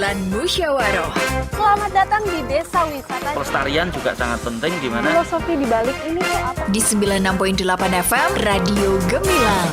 Lan Musyawaroh. Selamat datang di Desa Wisata. Pelestarian juga sangat penting, di mana Filosofi di balik ini tuh apa? Di 96.8 FM Radio Gemilang.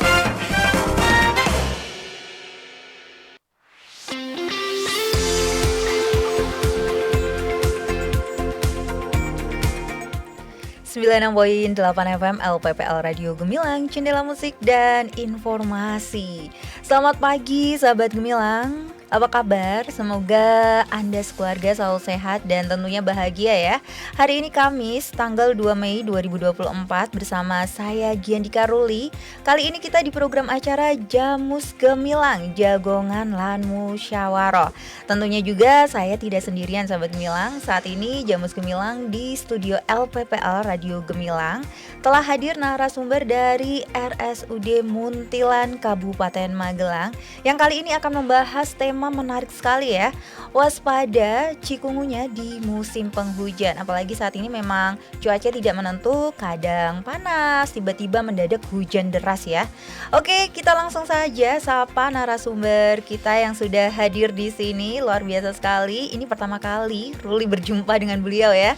.8 FM LPPL Radio Gemilang, Jendela Musik dan Informasi. Selamat pagi sahabat Gemilang. Apa kabar? Semoga Anda sekeluarga selalu sehat dan tentunya bahagia ya. Hari ini Kamis, tanggal 2 Mei 2024 bersama saya Giandika Ruli. Kali ini kita di program acara Jamus Gemilang, Jagongan Lan Musyawaroh. Tentunya juga saya tidak sendirian sahabat Gemilang. Saat ini Jamus Gemilang di studio LPPL Radio Gemilang telah hadir narasumber dari RSUD Muntilan Kabupaten Magelang yang kali ini akan membahas tema menarik sekali ya, waspada cikungunya di musim penghujan. Apalagi saat ini memang cuaca tidak menentu, kadang panas, tiba-tiba mendadak hujan deras ya. Oke, kita langsung saja sapa narasumber kita yang sudah hadir di sini. Luar biasa sekali. Ini pertama kali Ruli berjumpa dengan beliau ya.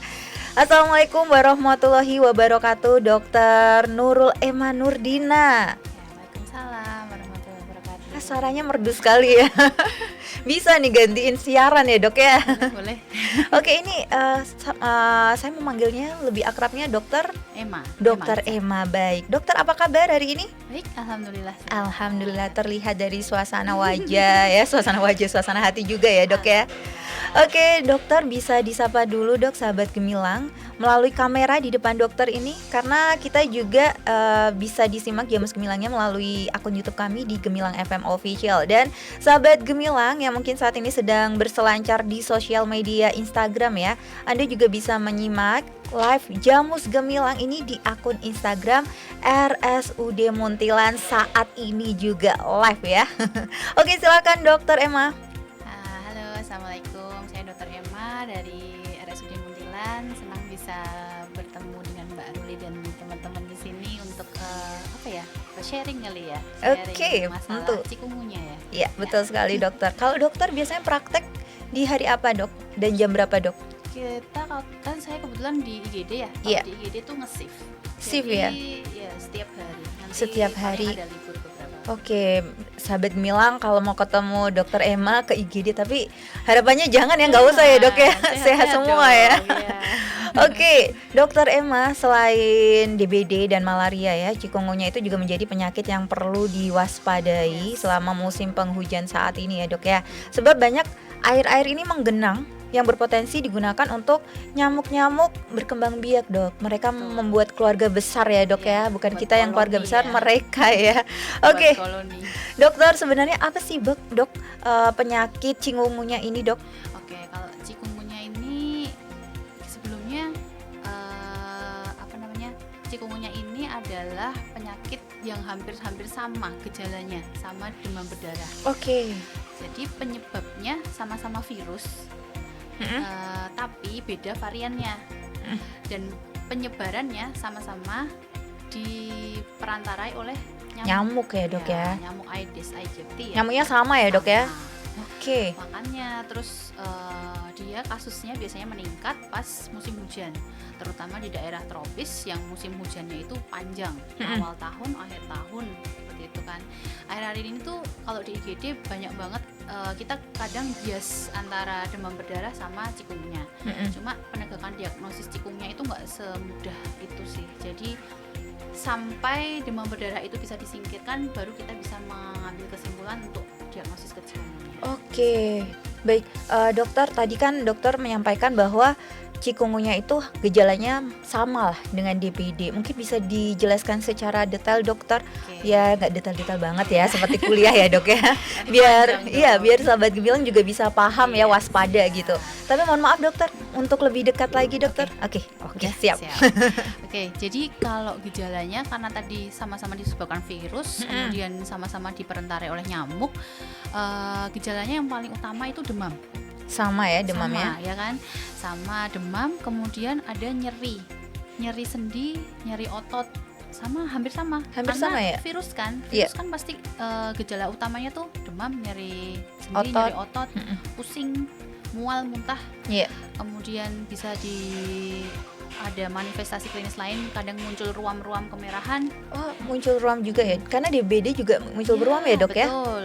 Assalamualaikum warahmatullahi wabarakatuh, Dr. Nurul Ema Nurdina. Waalaikumsalam warahmatullahi wabarakatuh. Suaranya merdu sekali ya. Bisa nih gantiin siaran ya dok ya. Boleh. Oke, ini saya memanggilnya lebih akrabnya dokter Ema. Dokter Ema. Baik, dokter apa kabar hari ini? Baik, alhamdulillah. Alhamdulillah, terlihat dari suasana wajah ya, suasana hati juga ya dok ya. Oke, dokter bisa disapa dulu dok sahabat Gemilang melalui kamera di depan dokter ini, karena kita juga bisa disimak Jamus Gemilangnya melalui akun YouTube kami di Gemilang FM Official. Dan sahabat Gemilang yang mungkin saat ini sedang berselancar di sosial media Instagram ya, Anda juga bisa menyimak live Jamus Gemilang ini di akun Instagram RSUD Muntilan saat ini juga live ya. Oke, silakan dokter Ema. Halo, assalamualaikum. Saya Dr. Ema dari RSUD Muntilan. Senang bisa bertemu dengan Mbak Ruli dan teman-teman di sini untuk sharing kali ya. Oke, masalah tentu. cikungunya ya. Iya, betul sekali dokter. Kalau dokter biasanya praktek di hari apa dok? Dan jam berapa dok? Kita kan saya kebetulan di IGD ya. Iya. Di IGD tuh nge-shift. Shift Jadi, ya? ya setiap hari. Nanti Setiap paling hari. ada libur beberapa. Oke, sahabat Gemilang kalau mau ketemu dokter Ema ke IGD, tapi harapannya jangan ya, nggak usah ya dok ya, sehat semua dong, ya. iya. Oke, dokter Ema, selain DBD dan malaria ya, cikungunya itu juga menjadi penyakit yang perlu diwaspadai selama musim penghujan saat ini ya dok ya. Sebab banyak air-air ini menggenang yang berpotensi digunakan untuk nyamuk-nyamuk berkembang biak dok. Mereka membuat keluarga besar ya dok ya, bukan buat kita yang keluarga koloni besar, ya. mereka ya. Buat Oke, koloni. dokter sebenarnya apa sih dok penyakit cikungunya ini dok? Oke, kalau cikungunya ini sebelumnya cikungunya ini adalah penyakit yang hampir-hampir sama gejalanya, sama demam berdarah. Oke. Jadi penyebabnya sama-sama virus, tapi beda variannya. Dan penyebarannya sama-sama diperantarai oleh Nyamuk ya dok ya. Nyamuk Aedes aegypti ya. Nyamuknya sama ya dok ya. Sama. Oke. Makanya terus dia kasusnya biasanya meningkat pas musim hujan, terutama di daerah tropis yang musim hujannya itu panjang, awal tahun, akhir tahun, seperti itu kan. Akhir-akhir ini tuh kalau di IGD banyak banget kita kadang bias antara demam berdarah sama cikungunya. Cuma penegakan diagnosis cikungunya itu nggak semudah itu sih. Jadi sampai demam berdarah itu bisa disingkirkan, baru kita bisa mengambil kesimpulan untuk diagnosis ke cikungunya. Oke, baik dokter, tadi kan dokter menyampaikan bahwa cikungunya itu gejalanya sama lah dengan DBD. Mungkin bisa dijelaskan secara detail dokter. Oke. Ya nggak detail-detail banget ya, seperti kuliah ya dok ya. Biar sahabat Gemilang juga bisa paham ya, waspada gitu. Tapi mohon maaf dokter, untuk lebih dekat lagi dokter. Oke, siap. Oke, jadi kalau gejalanya karena tadi sama-sama disebabkan virus, kemudian sama-sama diperantarai oleh nyamuk, gejalanya yang paling utama itu demam. Sama ya demamnya. Sama, ya kan? Sama demam, kemudian ada nyeri sendi, nyeri otot, hampir sama Hampir karena sama ya? virus kan Iya. kan pasti gejala utamanya tuh demam demam, nyeri sendi, Otot. nyeri otot, Mm-mm. pusing, mual, muntah. Iya. Kemudian bisa ada manifestasi klinis lain, kadang muncul ruam-ruam kemerahan. Oh, muncul ruam juga ya? Karena DBD juga muncul beruam ya dok ya? Betul.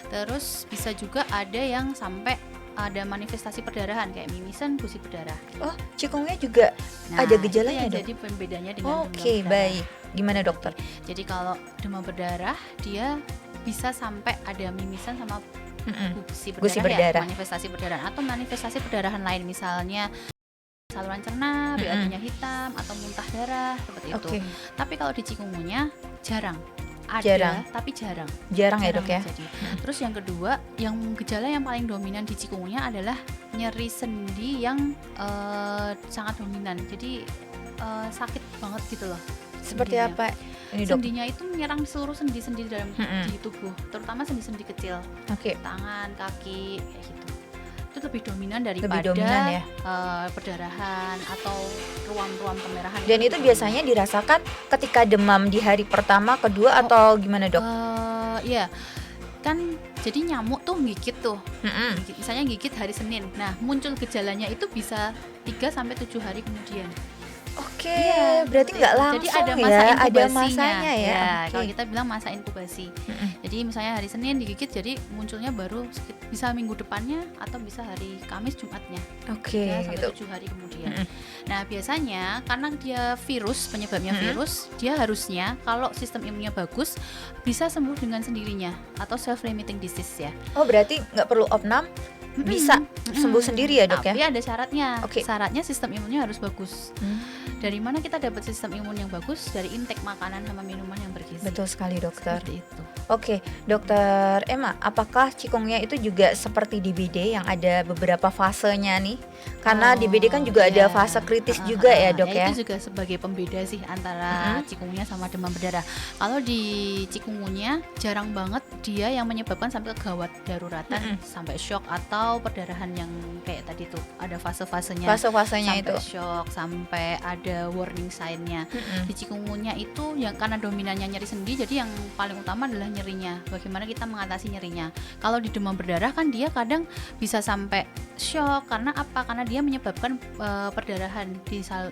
Terus bisa juga ada yang sampai ada manifestasi perdarahan kayak mimisan, gusi berdarah. Oh, cikungunya juga ada gejalanya, itu yang Dok? jadi pembedanya dengan demam Oke, berdarah. baik. Gimana dokter? Jadi kalau demam berdarah dia bisa sampai ada mimisan sama Mm-mm. gusi Gusi berdarah, berdarah. ya, manifestasi perdarahan atau manifestasi perdarahan lain, misalnya saluran cerna, BAB-nya hitam atau muntah darah seperti itu. Oke, Tapi kalau di cikungunya jarang. Ada, Jarang. tapi jarang. jarang ya dok ya? terjadi. Terus yang kedua, yang gejala yang paling dominan di cikungunya adalah nyeri sendi yang sangat dominan. Jadi sakit banget gitu loh. Seperti sendinya. apa ini dok? Sendinya itu menyerang seluruh sendi-sendi dalam Mm-mm. di tubuh, terutama sendi-sendi kecil, Oke, tangan, kaki, kayak gitu. Itu lebih dominan daripada lebih dominan ya. perdarahan atau ruam-ruam kemerahan. Dan itu lebih biasanya dirasakan ketika demam di hari pertama, kedua, atau gimana dok? Iya, kan jadi nyamuk tuh gigit tuh. Mm-mm. Misalnya gigit hari Senin. Nah, muncul gejalanya itu bisa 3 sampai 7 hari kemudian. Oke, Iya, berarti seperti nggak itu. langsung Jadi ada ya, masa ada inkubasinya. masanya ya. Ya, Oke. kalau kita bilang masa inkubasi. Mm-mm. Jadi misalnya hari Senin digigit, jadi munculnya baru bisa minggu depannya atau bisa hari Kamis Jumatnya. Oke, 3 sampai gitu. 7 hari kemudian. Mm-mm. Nah, biasanya karena dia virus, penyebabnya Mm-mm. virus, dia harusnya kalau sistem imunnya bagus bisa sembuh dengan sendirinya atau self limiting disease ya. Oh, berarti nggak perlu opnam, bisa sembuh sendiri ya dok ya? Tapi ada syaratnya. Oke. Syaratnya sistem imunnya harus bagus. Hmm, Dari mana kita dapat sistem imun yang bagus? Dari intake makanan sama minuman yang bergizi. betul sekali dokter. Seperti itu. Oke, dokter Emma, apakah cikungnya itu juga seperti DBD yang ada beberapa fasenya nih? Karena Oh, DBD kan juga ada iya. fase kritis juga ya dok ya? Itu juga sebagai pembeda sih antara cikungunya sama demam berdarah. Kalau di cikungunya jarang banget dia yang menyebabkan sampai ke gawat daruratan, sampai shock atau perdarahan yang kayak tadi tuh ada fase-fasenya. Fase-fasenya Sampai itu. shock, sampai ada warning sign-nya. Mm-mm. Di cikungunya itu yang karena dominannya nyeri sendi, jadi yang paling utama adalah nyerinya. Bagaimana kita mengatasi nyerinya? Kalau di demam berdarah kan dia kadang bisa sampai shock karena apa? Karena dia menyebabkan perdarahan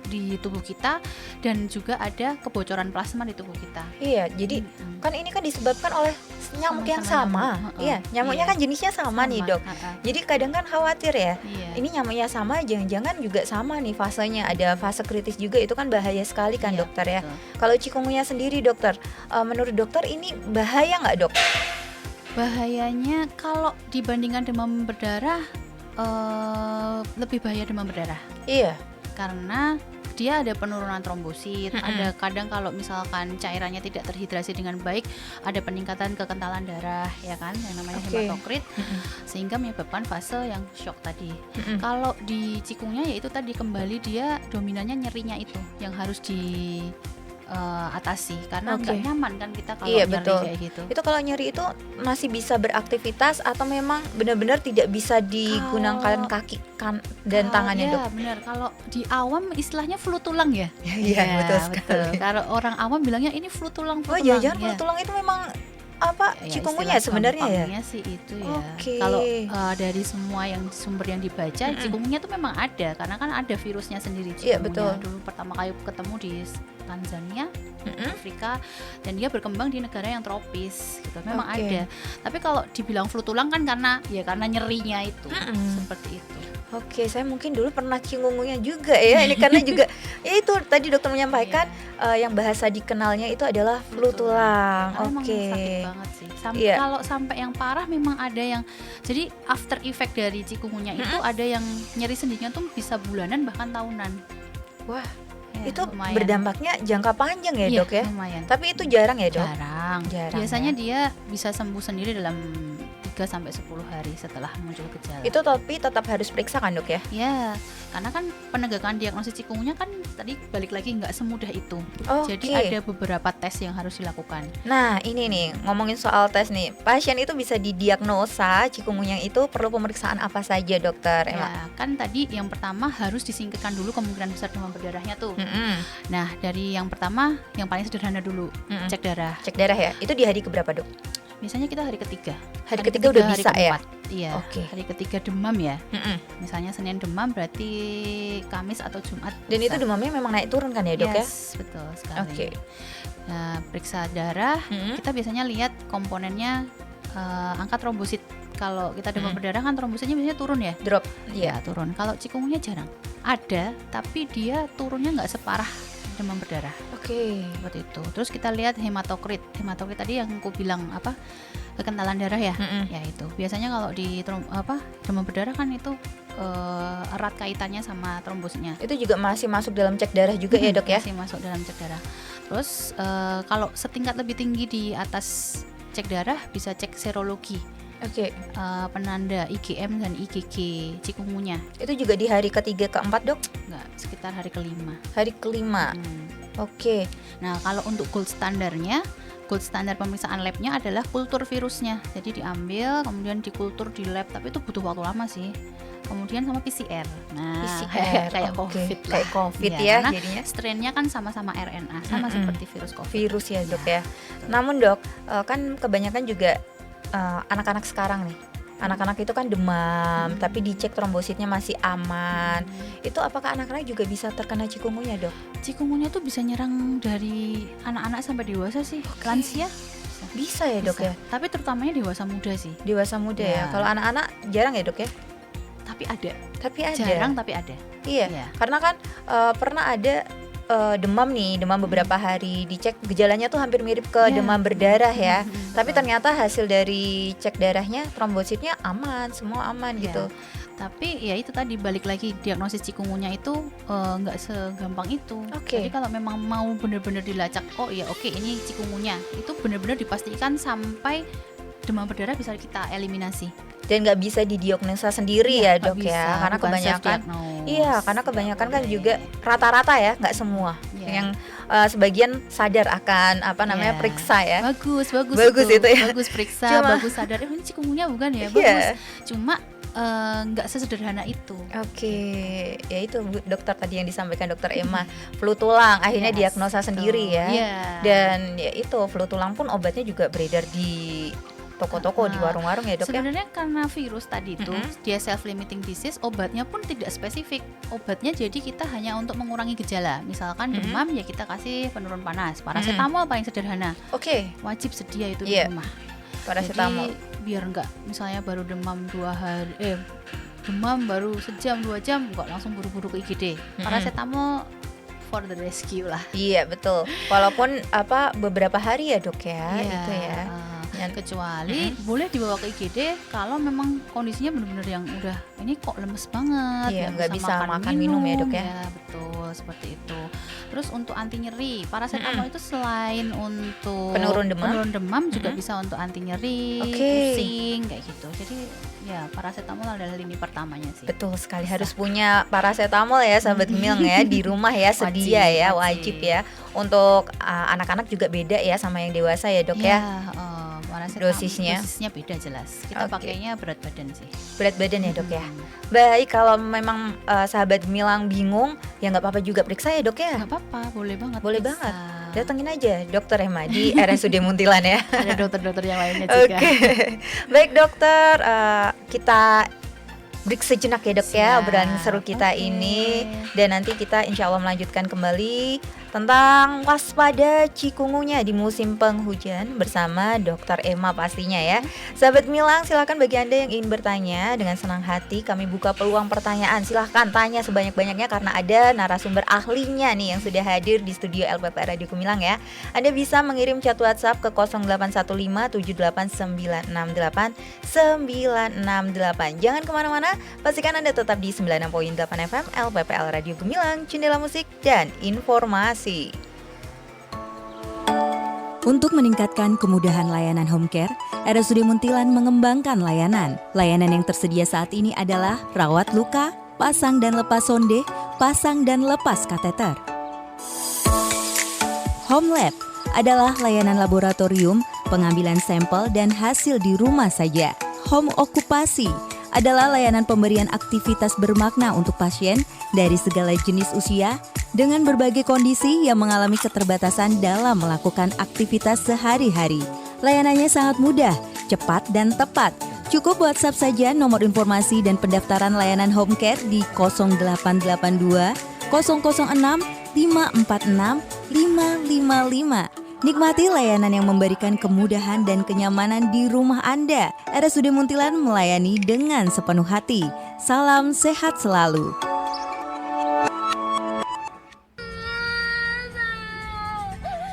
di tubuh kita dan juga ada kebocoran plasma di tubuh kita. Iya, jadi kan ini kan disebabkan oleh nyamuk yang Sama-sama sama. nyamuk. Iya, nyamuknya Iya. kan jenisnya sama nih dok. Jadi kadang kan khawatir ya. Iya. Ini nyamuknya sama, jangan-jangan juga sama nih fasenya. Ada fase kritis juga, itu kan bahaya sekali kan Iya, dokter ya. betul. Kalau cikungunya sendiri dokter, menurut dokter ini bahaya nggak dok? Bahayanya kalau dibandingkan demam berdarah lebih bahaya demam berdarah. Iya. Karena dia ada penurunan trombosit, Mm-mm. ada kadang kalau misalkan cairannya tidak terhidrasi dengan baik, ada peningkatan kekentalan darah ya kan, yang namanya Oke. hematokrit, sehingga menyebabkan fase yang shock tadi. Mm-mm. Kalau di cikungnya yaitu tadi kembali dia dominannya nyerinya itu yang harus atasi karena Oke. nggak nyaman kan kita kalau Iya, nyeri betul. kayak gitu. Itu kalau nyeri itu masih bisa beraktivitas atau memang benar-benar tidak bisa digunakan kaki dan tangannya dok? Ya benar, kalau di awam istilahnya flu tulang ya. Iya, betul sekali. Kalau orang awam bilangnya ini flu tulang, Oh, tulang. jangan-jangan flu tulang itu memang apa Ya, cikungunya istilah sebenarnya ya? gampangnya sih itu ya. Oke. Kalau dari semua yang sumber yang dibaca, Mm-mm. cikungunya tuh memang ada karena kan ada virusnya sendiri Iya, cikungunya. betul. Dulu pertama kali ketemu di Tanzania, Mm-mm. Afrika, dan dia berkembang di negara yang tropis gitu. Memang Oke. ada. Tapi kalau dibilang flu tulang kan karena nyerinya itu. Mm-mm. Seperti itu. Oke, saya mungkin dulu pernah cikungunya juga ya. Ini karena juga ya itu tadi dokter menyampaikan yang bahasa dikenalnya itu adalah flu tulang. Karena emang Oke. sakit banget sih. Iya. Kalau sampai yang parah memang ada yang jadi after effect dari cikungunya itu ada yang nyeri sendinya tuh bisa bulanan bahkan tahunan. Wah, Ya, itu lumayan. berdampaknya jangka panjang ya, Iya, dok ya? lumayan. Tapi itu jarang ya, dok? Jarang. Jarang, Biasanya ya. dia bisa sembuh sendiri dalam 3 sampai 10 hari setelah muncul gejala. Itu tapi tetap harus periksa kan, dok ya? Ya, karena kan penegakan diagnosis cikungunya kan tadi balik lagi nggak semudah itu. Oke. Jadi ada beberapa tes yang harus dilakukan. Nah, ini nih, ngomongin soal tes nih. Pasien itu bisa didiagnosa cikungunya itu perlu pemeriksaan apa saja, dokter Emma? Ya, kan tadi yang pertama harus disingkirkan dulu kemungkinan besar demam berdarahnya tuh. Mm-mm. Nah, dari yang pertama, yang paling sederhana dulu, Mm-mm. cek darah. Cek darah ya? Itu di hari keberapa, dok? Biasanya kita hari ketiga. Hari ketiga udah hari bisa ya? keempat. Iya. Oke. Hari ketiga demam ya. Mm-mm. Misalnya Senin demam berarti Kamis atau Jumat. Dan bisa. itu demamnya memang naik turun kan ya dok ya? Yes, betul sekali. Oke. Nah, periksa darah, kita biasanya lihat komponennya angka trombosit. Kalau kita demam berdarah kan trombositnya biasanya turun ya? Drop. Iya, turun. Kalau cikungunya jarang. Ada, tapi dia turunnya nggak separah demam berdarah. Oke. Seperti itu. Terus kita lihat hematokrit. Hematokrit tadi yang aku bilang apa? Kekentalan darah ya. Ya itu. Biasanya kalau di demam berdarah kan itu erat kaitannya sama trombositnya. Itu juga masih masuk dalam cek darah juga ya dok ya? Masih masuk dalam cek darah. Terus kalau setingkat lebih tinggi di atas cek darah bisa cek serologi. Oke. Penanda IgM dan IgG cikungunya. Itu juga di hari ketiga keempat dok? Enggak, sekitar hari kelima. Hari kelima. Oke. Nah, kalau untuk gold standar pemeriksaan labnya adalah kultur virusnya. Jadi diambil, kemudian dikultur di lab, tapi itu butuh waktu lama sih. Kemudian sama PCR. Nah, PCR kayak COVID lah. Kayak COVID Ya, ya karena jadinya. strainnya kan sama-sama RNA, sama seperti virus COVID. Virus ya dok ya. Namun dok, kan kebanyakan juga anak-anak sekarang nih. Anak-anak itu kan demam, tapi dicek trombositnya masih aman. Itu apakah anak-anak juga bisa terkena cikungunya dok? Cikungunya tuh bisa nyerang dari anak-anak sampai dewasa sih. Lansia Bisa ya dok ya? Tapi terutamanya dewasa muda sih. Dewasa muda ya. Ya. Kalau anak-anak jarang ya dok ya? Tapi ada. Tapi ada. Jarang tapi ada. Iya. Iya. Karena kan pernah ada demam beberapa hari, dicek gejalanya tuh hampir mirip ke Ya. demam berdarah ya. Tapi ternyata hasil dari cek darahnya trombositnya aman, semua aman Ya. gitu. Tapi ya itu tadi balik lagi diagnosis cikungunya itu nggak segampang itu. Oke. Jadi kalau memang mau benar-benar dilacak, oh iya oke ini cikungunya, itu benar-benar dipastikan sampai demam berdarah bisa kita eliminasi. Dan nggak bisa didiagnosa sendiri Iya, ya nggak dok bisa, ya, karena bukan kebanyakan self-diagnose. iya, karena kebanyakan kan Boleh. juga rata-rata ya, nggak semua. Iya. Yang sebagian sadar akan Iya. periksa ya. Bagus Bagus itu ya. Bagus periksa, Cuma- bagus sadar ini cikungunya bukan ya, Iya. bagus. Cuma nggak sesederhana itu. Oke, ya itu dokter tadi yang disampaikan dokter Emma, flu tulang akhirnya Yes, diagnosa sendiri ya. Iya. Dan ya itu flu tulang pun obatnya juga beredar di toko-toko, di warung-warung ya dok ya. Sebenarnya karena virus tadi itu dia self limiting disease, obatnya pun tidak spesifik. Obatnya jadi kita hanya untuk mengurangi gejala. Misalkan demam ya kita kasih penurun panas. Paracetamol paling sederhana. Oke, Wajib sedia itu Iya. di rumah. paracetamol. Jadi biar enggak misalnya baru demam 2 hari demam baru sejam 2 jam enggak langsung buru-buru ke IGD. Paracetamol for the rescue lah. Iya betul. Walaupun beberapa hari ya dok ya, itu ya. Dan- Kecuali boleh dibawa ke IGD kalau memang kondisinya benar-benar yang udah ini kok lemes banget, Iya, nggak nggak bisa makan minum ya, Dok, ya? betul seperti itu. Terus untuk anti nyeri, paracetamol itu selain untuk Penurun demam? juga bisa untuk anti nyeri, Oke. pusing kayak gitu. Jadi ya paracetamol adalah lini pertamanya sih. Betul sekali, harus punya paracetamol ya sahabat Gemilang ya di rumah ya, sedia ya, wajib ya. Untuk anak-anak juga beda ya sama yang dewasa ya dok ya. Paracetamol Dosisnya? beda jelas. Kita Oke. pakainya berat badan sih. Berat badan ya dok ya. Baik, kalau memang sahabat Gemilang bingung ya nggak apa-apa juga periksa ya dok ya. Nggak apa-apa, boleh banget. Boleh bisa. banget. Datengin aja dokter Emma di RSUD Muntilan ya. Ada dokter-dokter yang lainnya juga. Oke, baik dokter, kita break sejenak ya dok ya Siap, obrolan seru kita oke. ini, dan nanti kita insya Allah melanjutkan kembali tentang waspada cikungunya di musim penghujan bersama dokter Emma pastinya ya. Sahabat Gemilang, silakan bagi Anda yang ingin bertanya dengan senang hati kami buka peluang pertanyaan. Silahkan tanya sebanyak-banyaknya karena ada narasumber ahlinya nih yang sudah hadir di studio LPP Radio Gemilang ya. Anda bisa mengirim chat WhatsApp ke 081578996968. Jangan kemana-mana, pastikan Anda tetap di 96.8 FM LPPL Radio Gemilang, jendela musik dan informasi. Untuk meningkatkan kemudahan layanan home care, RSUD Muntilan mengembangkan layanan. Layanan yang tersedia saat ini adalah rawat luka, pasang dan lepas sonde, pasang dan lepas kateter. Home Lab adalah layanan laboratorium, pengambilan sampel dan hasil di rumah saja. Home Okupasi adalah layanan pemberian aktivitas bermakna untuk pasien dari segala jenis usia dengan berbagai kondisi yang mengalami keterbatasan dalam melakukan aktivitas sehari-hari. Layanannya sangat mudah, cepat dan tepat. Cukup WhatsApp saja nomor informasi dan pendaftaran layanan home care di 0882 006 546 555. Nikmati layanan yang memberikan kemudahan dan kenyamanan di rumah Anda. RSUD Muntilan melayani dengan sepenuh hati. Salam sehat selalu.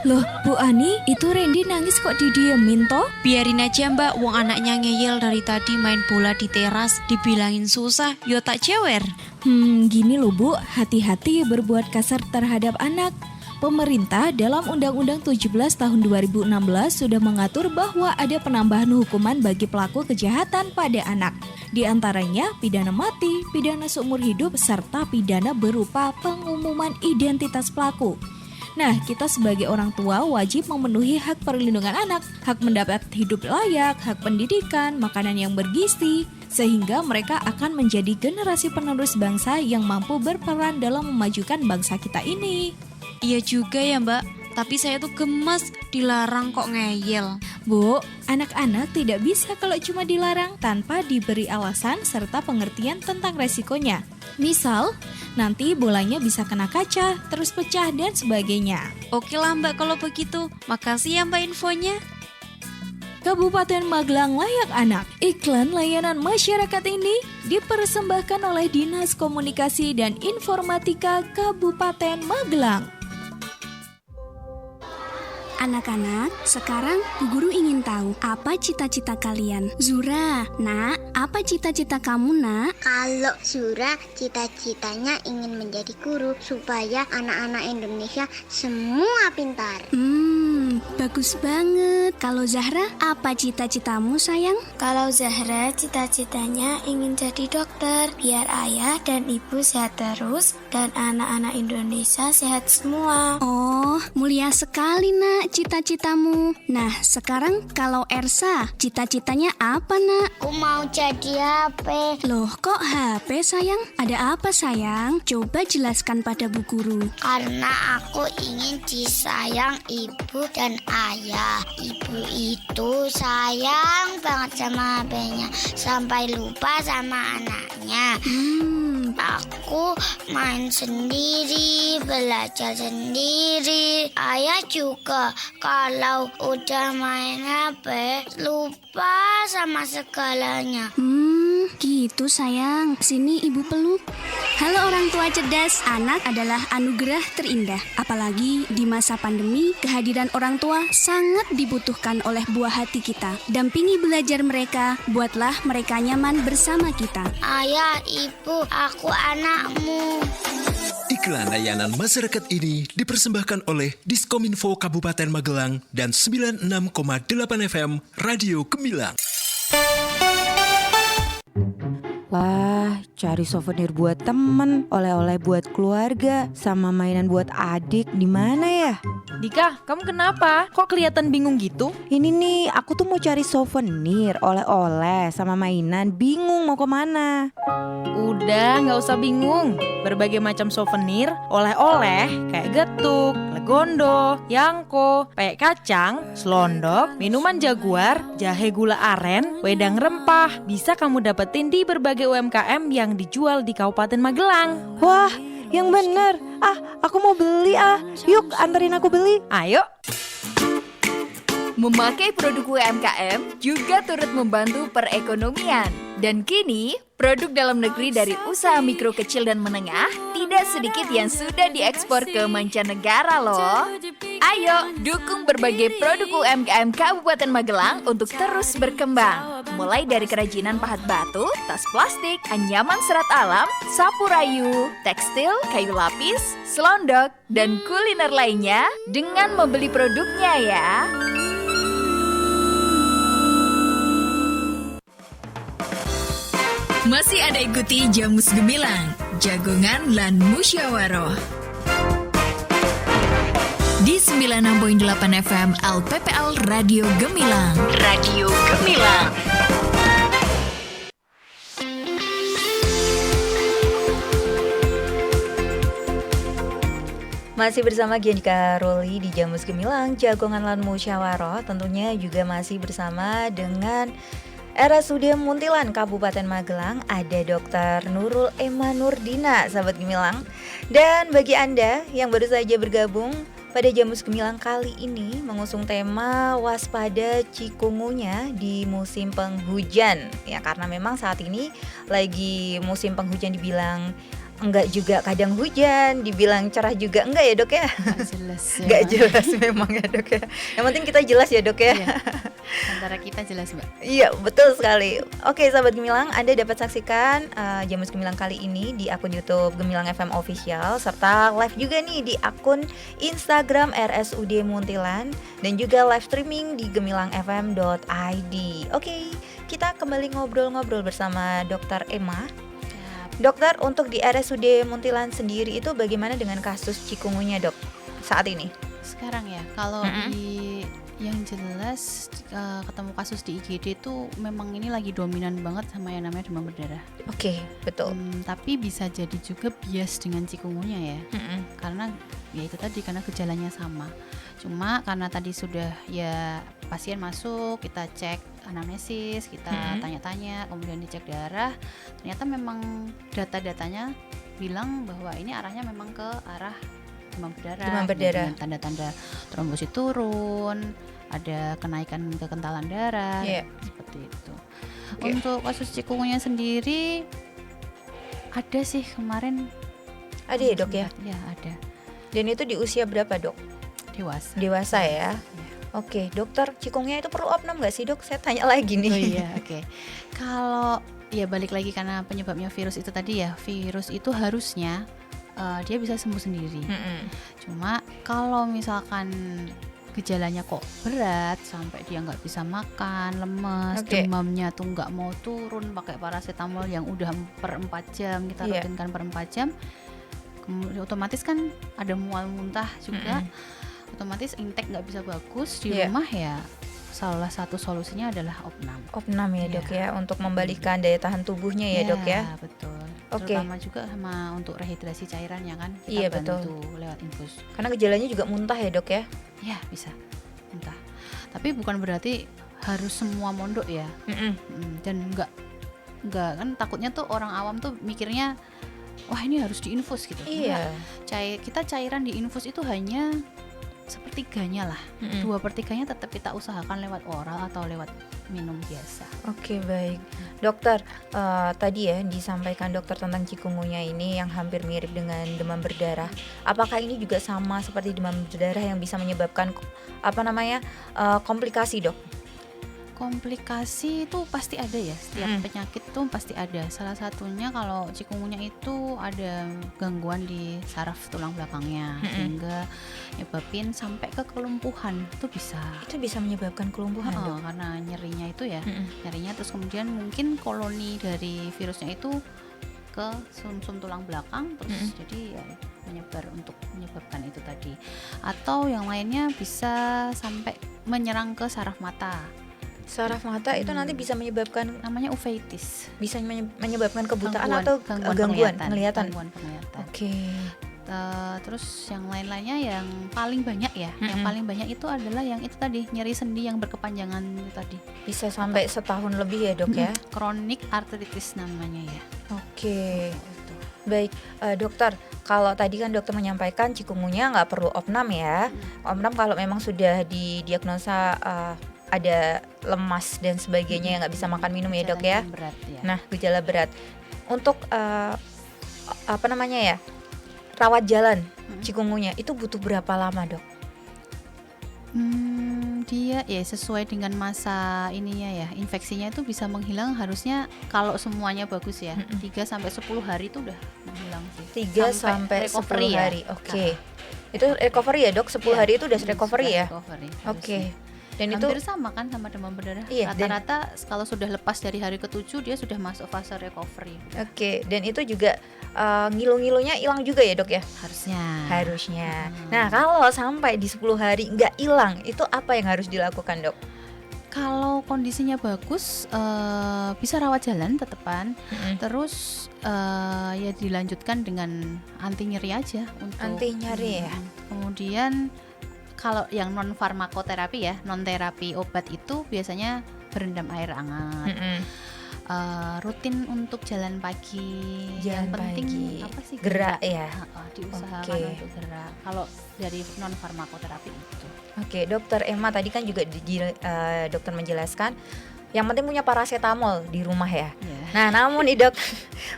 Loh, Bu Ani, itu Randy nangis kok didiemin toh? Biarin aja mbak, wong anaknya ngeyel dari tadi main bola di teras. Dibilangin susah, yo tak cewer. Gini loh Bu, hati-hati berbuat kasar terhadap anak. Pemerintah dalam Undang-Undang 17 tahun 2016 sudah mengatur bahwa ada penambahan hukuman bagi pelaku kejahatan pada anak. Di antaranya pidana mati, pidana seumur hidup, serta pidana berupa pengumuman identitas pelaku. Nah, kita sebagai orang tua wajib memenuhi hak perlindungan anak, hak mendapat hidup layak, hak pendidikan, makanan yang bergizi, sehingga mereka akan menjadi generasi penerus bangsa yang mampu berperan dalam memajukan bangsa kita ini. Iya juga ya mbak, tapi saya tuh gemes, dilarang kok ngeyel. Bu, anak-anak tidak bisa kalau cuma dilarang tanpa diberi alasan serta pengertian tentang resikonya. Misal, nanti bolanya bisa kena kaca, terus pecah dan sebagainya. Oke lah mbak kalau begitu, makasih ya mbak infonya. Kabupaten Magelang Layak Anak. Iklan layanan masyarakat ini dipersembahkan oleh Dinas Komunikasi dan Informatika Kabupaten Magelang. Anak-anak, sekarang Bu Guru ingin tahu apa cita-cita kalian. Zura, nak, apa cita-cita kamu, nak? Kalau Zura, cita-citanya ingin menjadi guru supaya anak-anak Indonesia semua pintar. Bagus banget. Kalau Zahra, apa cita-citamu, sayang? Kalau Zahra, cita-citanya ingin jadi dokter, biar ayah dan ibu sehat terus dan anak-anak Indonesia sehat semua. Oh, mulia sekali, nak, cita-citamu. Nah, sekarang kalau Ersa, cita-citanya apa, nak? Aku mau jadi HP. Loh, kok HP, sayang? Ada apa, sayang? Coba jelaskan pada Bu Guru. Karena aku ingin disayang ibu dan ayah. Ibu itu sayang banget sama HP-nya sampai lupa sama anaknya. Aku main sendiri, belajar sendiri. Ayah juga kalau udah main HP lupa sama segalanya. Gitu sayang. Sini ibu peluk. Halo orang tua cerdas, anak adalah anugerah terindah. Apalagi di masa pandemi, kehadiran orang tua sangat dibutuhkan oleh buah hati kita. Dampingi belajar mereka, buatlah mereka nyaman bersama kita. Ayah, ibu, aku anakmu. Iklan layanan masyarakat ini dipersembahkan oleh Diskominfo Kabupaten Magelang dan 96,8 FM Radio Gemilang. Wah, cari souvenir buat temen, oleh-oleh buat keluarga, sama mainan buat adik, di mana ya? Dika, kamu kenapa? Kok kelihatan bingung gitu? Ini nih, aku tuh mau cari souvenir, oleh-oleh, sama mainan, bingung mau kemana. Udah, gak usah bingung. Berbagai macam souvenir, oleh-oleh, kayak getuk, legondo, yangko, peyek kacang, selondok, minuman jaguar, jahe gula aren, wedang rempah, bisa kamu dapetin di berbagai UMKM yang dijual di Kabupaten Magelang. Wah, yang bener. Aku mau beli Yuk, anterin aku beli. Ayo. Memakai produk UMKM juga turut membantu perekonomian. Dan kini, produk dalam negeri dari usaha mikro kecil dan menengah tidak sedikit yang sudah diekspor ke mancanegara loh. Ayo, dukung berbagai produk UMKM Kabupaten Magelang untuk terus berkembang. Mulai dari kerajinan pahat batu, tas plastik, anyaman serat alam, sapu rayu, tekstil, kayu lapis, selondok, dan kuliner lainnya dengan membeli produknya ya. Masih ada ikuti Jamus Gemilang, Jagongan lan Musyawaroh. Di 96.8 FM LPPL Radio Gemilang. Radio Gemilang. Masih bersama Gianika Roli di Jamus Gemilang, Jagongan Lan Musyawarah. Tentunya juga masih bersama dengan RSUD Muntilan Kabupaten Magelang. Ada Dr. Nurul Ema Nurdina, sahabat Gemilang. Dan bagi Anda yang baru saja bergabung, pada Jamus Gemilang kali ini mengusung tema waspada cikungunya di musim penghujan. Ya, karena memang saat ini lagi musim penghujan, dibilang enggak juga kadang hujan, dibilang cerah juga enggak ya dok ya? Nggak jelas ya. Enggak jelas memang ya dok ya. Yang penting kita jelas ya dok ya. Iya. Antara kita jelas mbak. Iya betul sekali. Oke sahabat Gemilang, Anda dapat saksikan Jamus Gemilang kali ini di akun YouTube Gemilang FM Official, serta live juga nih di akun Instagram RSUD Muntilan, dan juga live streaming di gemilangfm.id. Oke, kita kembali ngobrol-ngobrol bersama Dr. Ema. Dokter, untuk di RSUD Muntilan sendiri itu bagaimana dengan kasus cikungunya dok saat ini? Sekarang ya, kalau di yang jelas ketemu kasus di IGD itu memang ini lagi dominan banget sama yang namanya demam berdarah. Oke, betul. Tapi bisa jadi juga bias dengan cikungunya ya, karena ya itu tadi, karena gejalanya sama. Cuma karena tadi sudah ya pasien masuk, kita cek anamnesis, kita tanya-tanya, kemudian dicek darah, ternyata memang data-datanya bilang bahwa ini arahnya memang ke arah demam berdarah. Dengan tanda-tanda trombosit turun, ada kenaikan kekentalan darah, seperti itu. Untuk kasus cikungunya sendiri ada sih kemarin. Ada ya dok ya? Ya ada. Dan itu di usia berapa dok? Dewasa ya? Oke, dokter, cikungunya itu perlu opnam nggak sih dok? Saya tanya lagi nih. Oh iya, oke. Kalau ya balik lagi karena penyebabnya virus itu tadi ya, virus itu harusnya dia bisa sembuh sendiri. Cuma kalau misalkan gejalanya kok berat sampai dia nggak bisa makan, lemes, demamnya tuh nggak mau turun, pakai paracetamol yang udah per 4 jam, kita rutinkan per 4 jam, otomatis kan ada mual muntah juga. Otomatis intake nggak bisa bagus di rumah ya. Salah satu solusinya adalah opnam ya dok ya, untuk membalikan daya tahan tubuhnya ya dok ya. Betul. Terutama juga sama untuk rehidrasi cairannya kan, kita bantu lewat infus. Karena gejalanya juga muntah ya dok ya. Ya bisa muntah. Tapi bukan berarti harus semua mondok ya. Dan enggak kan, takutnya tuh orang awam tuh mikirnya wah ini harus diinfus gitu. Iya. Kita cairan di infus itu hanya sepertiganya lah, 2/3 tetap kita usahakan lewat oral atau lewat minum biasa. Oke, baik. Dokter, tadi ya disampaikan dokter tentang cikungunya ini yang hampir mirip dengan demam berdarah. Apakah ini juga sama seperti demam berdarah yang bisa menyebabkan komplikasi dok? Komplikasi itu pasti ada ya, setiap penyakit tuh pasti ada. Salah satunya kalau cikungunya itu ada gangguan di saraf tulang belakangnya, sehingga nyebabin sampai ke kelumpuhan. Itu bisa menyebabkan kelumpuhan dok? Karena nyerinya itu ya, nyerinya terus kemudian mungkin koloni dari virusnya itu ke sumsum tulang belakang, terus jadi ya menyebabkan itu tadi. Atau yang lainnya bisa sampai menyerang ke saraf mata. Saraf mata itu nanti bisa menyebabkan, namanya uveitis, bisa menyebabkan kebutaan atau gangguan penglihatan. Oke. Terus yang lain-lainnya yang paling banyak ya, yang paling banyak itu adalah yang itu tadi, nyeri sendi yang berkepanjangan itu tadi. Bisa sampai setahun lebih ya dok ya? Chronic arthritis namanya ya. Oke. Baik, dokter, kalau tadi kan dokter menyampaikan cikungunya nggak perlu opnam ya. Opnam kalau memang sudah didiagnosa ada lemas dan sebagainya yang nggak bisa makan minum ya dok ya. Berat, ya. Nah, gejala berat. Untuk rawat jalan cikungunya itu butuh berapa lama dok? Dia ya sesuai dengan masa ininya ya, infeksinya itu bisa menghilang harusnya kalau semuanya bagus ya, 3-10 hari itu udah menghilang sih. 3-10 hari. Oke. Itu recovery ya dok? 10 hari itu udah recovery ya? Oke. Dan hampir itu sama kan sama demam berdarah. Rata-rata kalau sudah lepas dari hari ke-7 dia sudah masuk fase recovery. Oke, dan itu juga ngilu-ngilunya hilang juga ya dok ya? Harusnya. Nah kalau sampai di 10 hari nggak hilang, itu apa yang harus dilakukan dok? Kalau kalau kondisinya bagus, bisa rawat jalan tetepan. Terus ya dilanjutkan dengan anti nyeri aja untuk Anti nyeri ya. Kemudian kalau yang non farmakoterapi ya, non terapi obat itu biasanya berendam air hangat. Rutin untuk jalan pagi. Yang penting apa sih? Gerak ya. Diusahakan untuk gerak. Kalau dari non farmakoterapi itu. Oke, Dokter Emma tadi kan juga dokter menjelaskan yang penting punya paracetamol di rumah ya. Nah, namun nih Dok,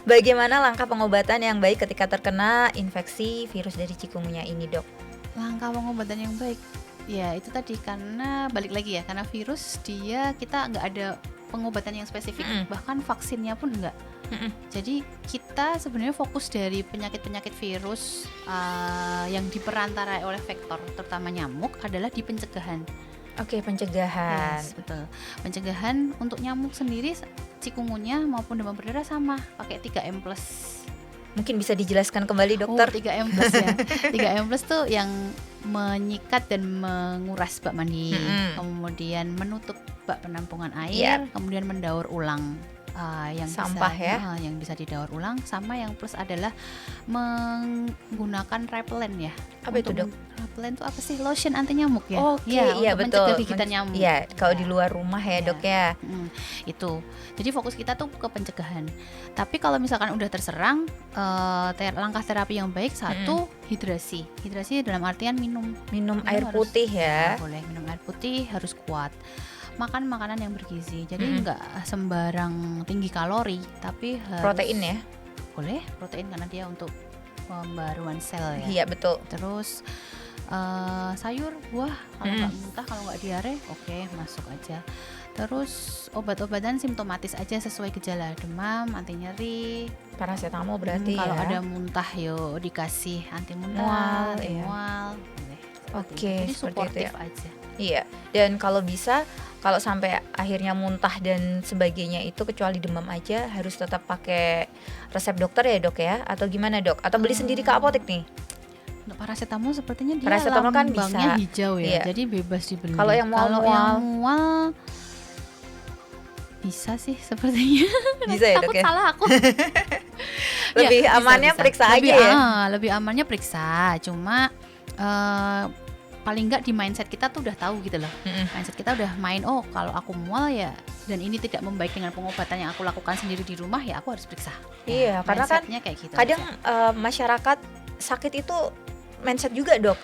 bagaimana langkah pengobatan yang baik ketika terkena infeksi virus dari chikungunya ini, Dok? Langkah pengobatan yang baik, ya itu tadi, karena balik lagi ya, karena virus dia kita nggak ada pengobatan yang spesifik, bahkan vaksinnya pun enggak. Jadi kita sebenarnya fokus dari penyakit-penyakit virus yang diperantarai oleh vektor, terutama nyamuk, adalah di pencegahan. Oke, pencegahan. Yes, betul. Pencegahan untuk nyamuk sendiri, chikungunya maupun demam berdarah sama, pakai 3M+. Mungkin bisa dijelaskan kembali dokter. 3M+ ya. 3M+ tuh yang menyikat dan menguras bak mandi, kemudian menutup bak penampungan air, kemudian mendaur ulang yang sampah bisa, yang bisa didaur ulang, sama yang plus adalah menggunakan repellent ya. Apa itu, Dok? Repellent itu apa sih? Lotion anti nyamuk ya. Oke, iya betul. Mencegah gigitan nyamuk. Iya, kalau di luar rumah ya, Dok ya. Itu. Jadi fokus kita tuh ke pencegahan. Tapi kalau misalkan udah terserang, langkah terapi yang baik satu, hidrasi. Hidrasi dalam artian minum air putih ya. Boleh minum air putih, harus kuat. Makan makanan yang bergizi. Jadi nggak sembarang tinggi kalori, tapi harus protein ya. Boleh protein karena dia untuk pembaruan sel ya. Iya betul. Terus sayur, buah, kalau nggak muntah, kalau nggak diare, oke, masuk aja. Terus obat-obatan simptomatis aja sesuai gejala, demam, anti nyeri, paracetamol berarti kalau ya. ada muntah yuk dikasih anti mual, mual. Oke, jadi suportif itu ya. Aja. Iya, dan kalau bisa, kalau sampai akhirnya muntah dan sebagainya itu kecuali demam aja harus tetap pakai resep dokter ya, Dok ya, atau gimana, Dok? Atau beli sendiri ke apotek nih? Untuk paracetamol sepertinya dia paracetamol kan lambangnya bisa hijau ya, iya. Jadi bebas dibeli. Kalau yang mual bisa sih sepertinya. Bisa ya, Dok ya? Takut salah aku. Lebih amannya bisa. periksa lebih, aja ya? Lebih amannya periksa, cuma paling nggak di mindset kita tuh udah tahu gitu loh. Mindset kita udah main, oh kalau aku mual ya, dan ini tidak membaik dengan pengobatan yang aku lakukan sendiri di rumah, ya aku harus periksa. Iya, karena kan kayak gitu kadang masyarakat sakit itu mindset juga, Dok.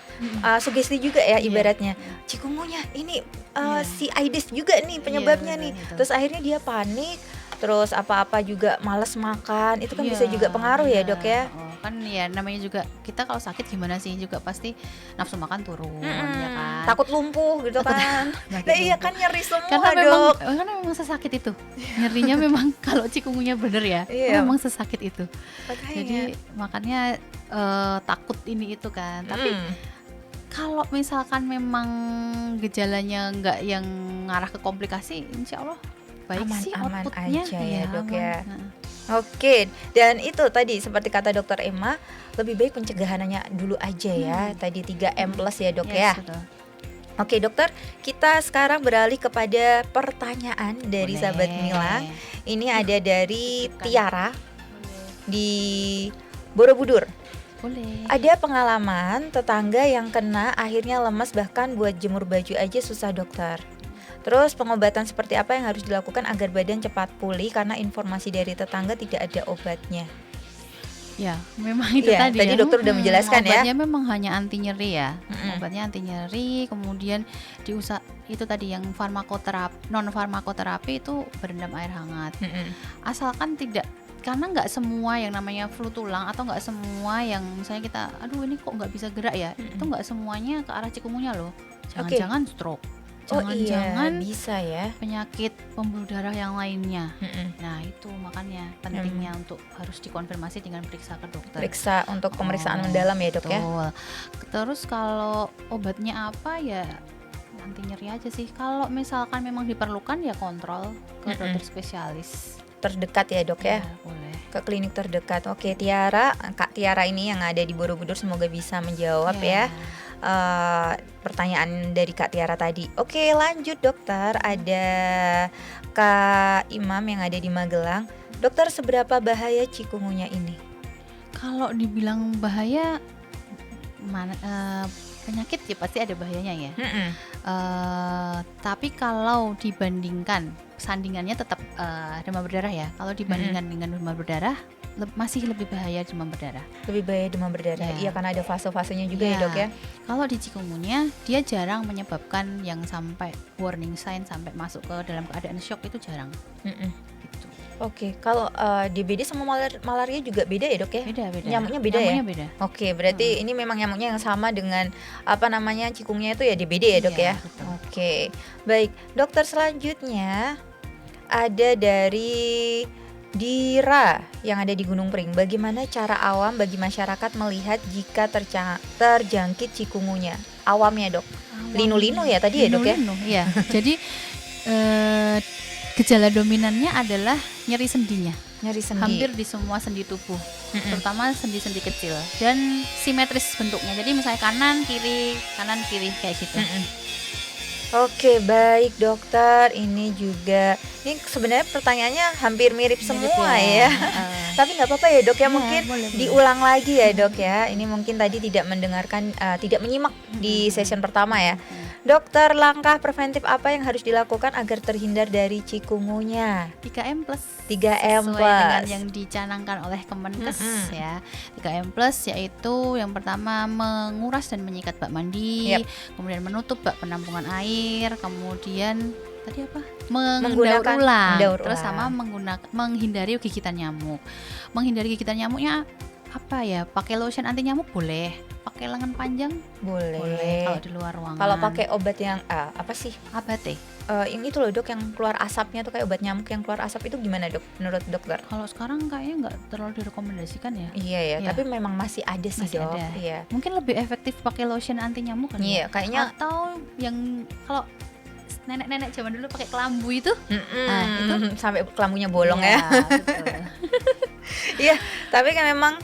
Sugesti juga ya ibaratnya. Chikungunya ini si Aedes juga nih penyebabnya nih. Gitu. Terus akhirnya dia panik, terus apa-apa juga malas makan. Itu kan bisa juga pengaruh ya, Dok ya. Kan ya namanya juga kita kalau sakit gimana sih, juga pasti nafsu makan turun ya kan. Takut lumpuh gitu kan. Nah iya kan nyeri semua, Dok. Dok. Karena memang sesakit itu. Nyerinya memang kalau chikungunya bener ya, memang sesakit itu. Jadi makanya takut ini itu kan. Tapi kalau misalkan memang gejalanya nggak yang ngarah ke komplikasi, insya Allah baik sih outputnya aja ya, Dok ya. Oke, dan itu tadi seperti kata Dokter Emma, lebih baik pencegahannya dulu aja ya. Tadi 3M+ ya, Dok ya. Betul. Oke, Dokter, kita sekarang beralih kepada pertanyaan dari sahabat Milang. Ini ada dari Tiara di Borobudur. Boleh. Ada pengalaman tetangga yang kena akhirnya lemas, bahkan buat jemur baju aja susah, Dokter. Terus pengobatan seperti apa yang harus dilakukan agar badan cepat pulih, karena informasi dari tetangga tidak ada obatnya. Ya, memang itu tadi ya. Dokter udah menjelaskan ya. Obatnya memang hanya anti nyeri ya. Obatnya anti nyeri, kemudian itu tadi yang non farmakoterapi itu berendam air hangat. Asalkan tidak, karena nggak semua yang namanya flu tulang atau nggak semua yang misalnya kita, aduh ini kok nggak bisa gerak ya, itu nggak semuanya ke arah chikungunya loh. Jangan-jangan stroke. Jangan-jangan bisa ya penyakit pembuluh darah yang lainnya. Nah itu makanya pentingnya untuk harus dikonfirmasi dengan periksa ke dokter. Periksa untuk pemeriksaan mendalam ya, Dok. Betul. Ya. Terus kalau obatnya apa ya anti nyeri aja sih. Kalau misalkan memang diperlukan ya kontrol ke dokter spesialis terdekat ya, Dok ya. Boleh. Ke klinik terdekat. Oke, Tiara, Kak Tiara ini yang ada di Borobudur, semoga bisa menjawab ya. pertanyaan dari Kak Tiara tadi. Oke, lanjut dokter, ada Kak Imam yang ada di Magelang. Dokter, seberapa bahaya cikungunya ini? Kalau dibilang bahaya, penyakit ya pasti ada bahayanya ya. Tapi kalau dibandingkan, sandingannya tetap demam berdarah ya. Kalau dibandingkan dengan demam berdarah, masih lebih bahaya demam berdarah. Lebih bahaya demam berdarah. Iya, karena ada fase-fasenya juga ya dok ya. Kalau di cikungunya dia jarang menyebabkan yang sampai warning sign sampai masuk ke dalam keadaan shock, itu jarang. Gitu. Oke, kalau DBD sama malaria juga beda ya dok ya? Beda. Nyamuknya beda ya? Beda. Oke, berarti ini memang nyamuknya yang sama dengan cikungnya itu ya DBD ya dok ya? Betul. Oke, baik. Dokter, selanjutnya ada dari Dira yang ada di Gunung Pring. Bagaimana cara awam bagi masyarakat melihat jika terjangkit cikungunya? Awamnya dok? Linu-linu ya tadi ya dok ya? Linu-linu, iya. Jadi gejala dominannya adalah nyeri sendinya. Nyeri sendi. Hampir di semua sendi tubuh, terutama sendi-sendi kecil dan simetris bentuknya. Jadi misalnya kanan kiri kayak gitu. Oke, baik dokter. Ini sebenarnya pertanyaannya hampir mirip semua ya. Tapi nggak apa-apa ya dok ya, mungkin boleh. diulang lagi ya dok ya. Ini mungkin tadi tidak menyimak di session pertama ya. Dokter, langkah preventif apa yang harus dilakukan agar terhindar dari cikungunya? 3M+. 3M+. Sesuai dengan yang dicanangkan oleh Kemenkes ya. 3M+, yaitu yang pertama menguras dan menyikat bak mandi, kemudian menutup bak penampungan air, kemudian tadi apa? Mendaur ulang. Terus sama menghindari gigitan nyamuk. Menghindari gigitan nyamuknya apa ya? Pakai lotion anti nyamuk boleh. Pakai lengan panjang boleh kalau di luar ruangan. Kalau pakai obat yang apa sih? Abate. Yang itu loh dok, yang keluar asapnya tuh kayak obat nyamuk yang keluar asap, itu gimana dok menurut dokter? Kalau sekarang kayaknya nggak terlalu direkomendasikan ya. Iya ya, tapi memang masih ada sih dok. Iya. Mungkin lebih efektif pakai lotion anti nyamuk kan? Iya, kayaknya. Atau yang kalau nenek-nenek zaman dulu pakai kelambu itu, itu sampai kelambunya bolong ya. Iya, tapi kan memang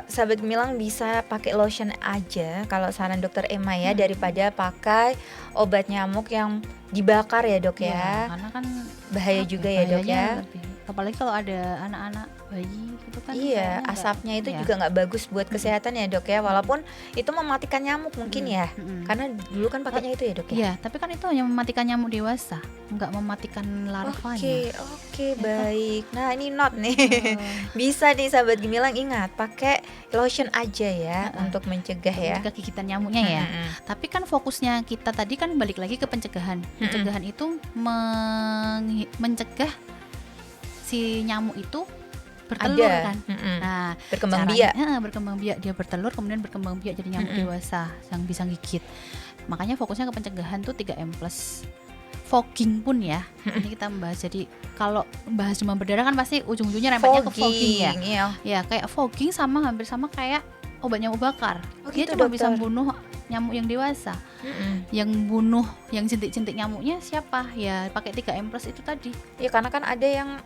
sahabat Gemilang bisa pakai lotion aja kalau saran dokter Emma ya, daripada pakai obat nyamuk yang dibakar ya dok ya. Karena kan bahaya juga ya dok ya. Apalagi kalau ada anak-anak bayi gitu kan. Iya, asapnya itu juga nggak bagus buat kesehatan ya dok ya. Walaupun itu mematikan nyamuk mungkin ya. Karena dulu kan pakainya itu ya dok ya. Iya, tapi kan itu hanya mematikan nyamuk dewasa, nggak mematikan larvanya. Oke, baik. Nah ini note nih. Bisa nih sahabat Gemilang, ingat pakai lotion aja ya untuk mencegah ya. Mencegah gigitan nyamuknya ya. Tapi kan fokusnya kita tadi kan balik lagi ke pencegahan. Pencegahan itu mencegah si nyamuk itu bertelur kan. Nah, berkembang biak, dia bertelur kemudian berkembang biak jadi nyamuk dewasa yang bisa gigit. Makanya fokusnya ke pencegahan tuh 3M+. Fogging pun ya. Ini kita membahas, jadi kalau bahas demam berdarah kan pasti ujung-ujungnya rempetnya ke fogging ya. Ya, kayak fogging hampir sama kayak obat nyamuk bakar. Dia gitu, cuma dokter. bisa bunuh nyamuk yang dewasa. Yang bunuh, yang jentik-jentik nyamuknya siapa? Ya pakai 3M+ itu tadi. Ya karena kan ada yang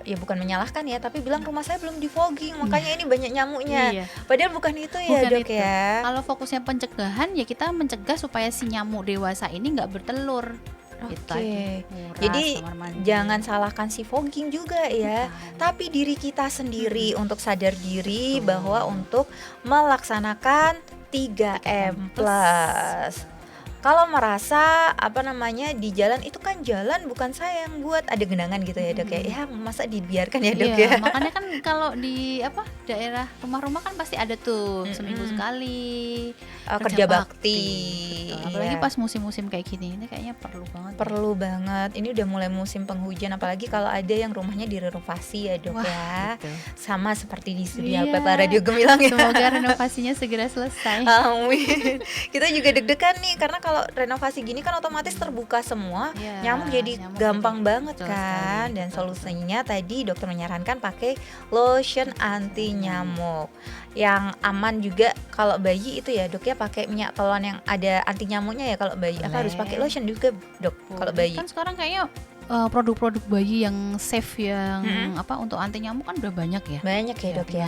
ya bukan menyalahkan ya, tapi bilang rumah saya belum di fogging, makanya ini banyak nyamuknya. Iya. Padahal bukan itu ya dok itu. ya. Kalau fokusnya pencegahan ya kita mencegah supaya si nyamuk dewasa ini nggak bertelur. Oke. Jadi jangan salahkan si fogging juga ya, tapi diri kita sendiri untuk sadar diri bahwa untuk melaksanakan 3M+. Kalau merasa di jalan itu kan jalan bukan saya yang buat, ada genangan gitu ya dok ya, masa dibiarkan ya dok ya. Makanya kan kalau di daerah rumah-rumah kan pasti ada tuh seminggu sekali kerja bakti. Apalagi pas musim-musim kayak gini, ini kayaknya perlu banget. Ini udah mulai musim penghujan, apalagi kalau ada yang rumahnya direnovasi ya dok. Gitu. Sama seperti di studio Radio Gemilang ya. Semoga renovasinya segera selesai. Amin. Kita juga deg-degan nih karena kalau renovasi gini kan otomatis terbuka semua, nyamuk jadi gampang banget kan. Dan solusinya tadi dokter menyarankan pakai lotion anti nyamuk yang aman juga. Kalau bayi itu ya dok ya pakai minyak telon yang ada anti nyamuknya ya kalau bayi. Apa harus pakai lotion juga dok kalau bayi? Kan sekarang kayaknya produk-produk bayi yang safe yang untuk anti nyamuk kan udah banyak ya. Banyak ya dok ya.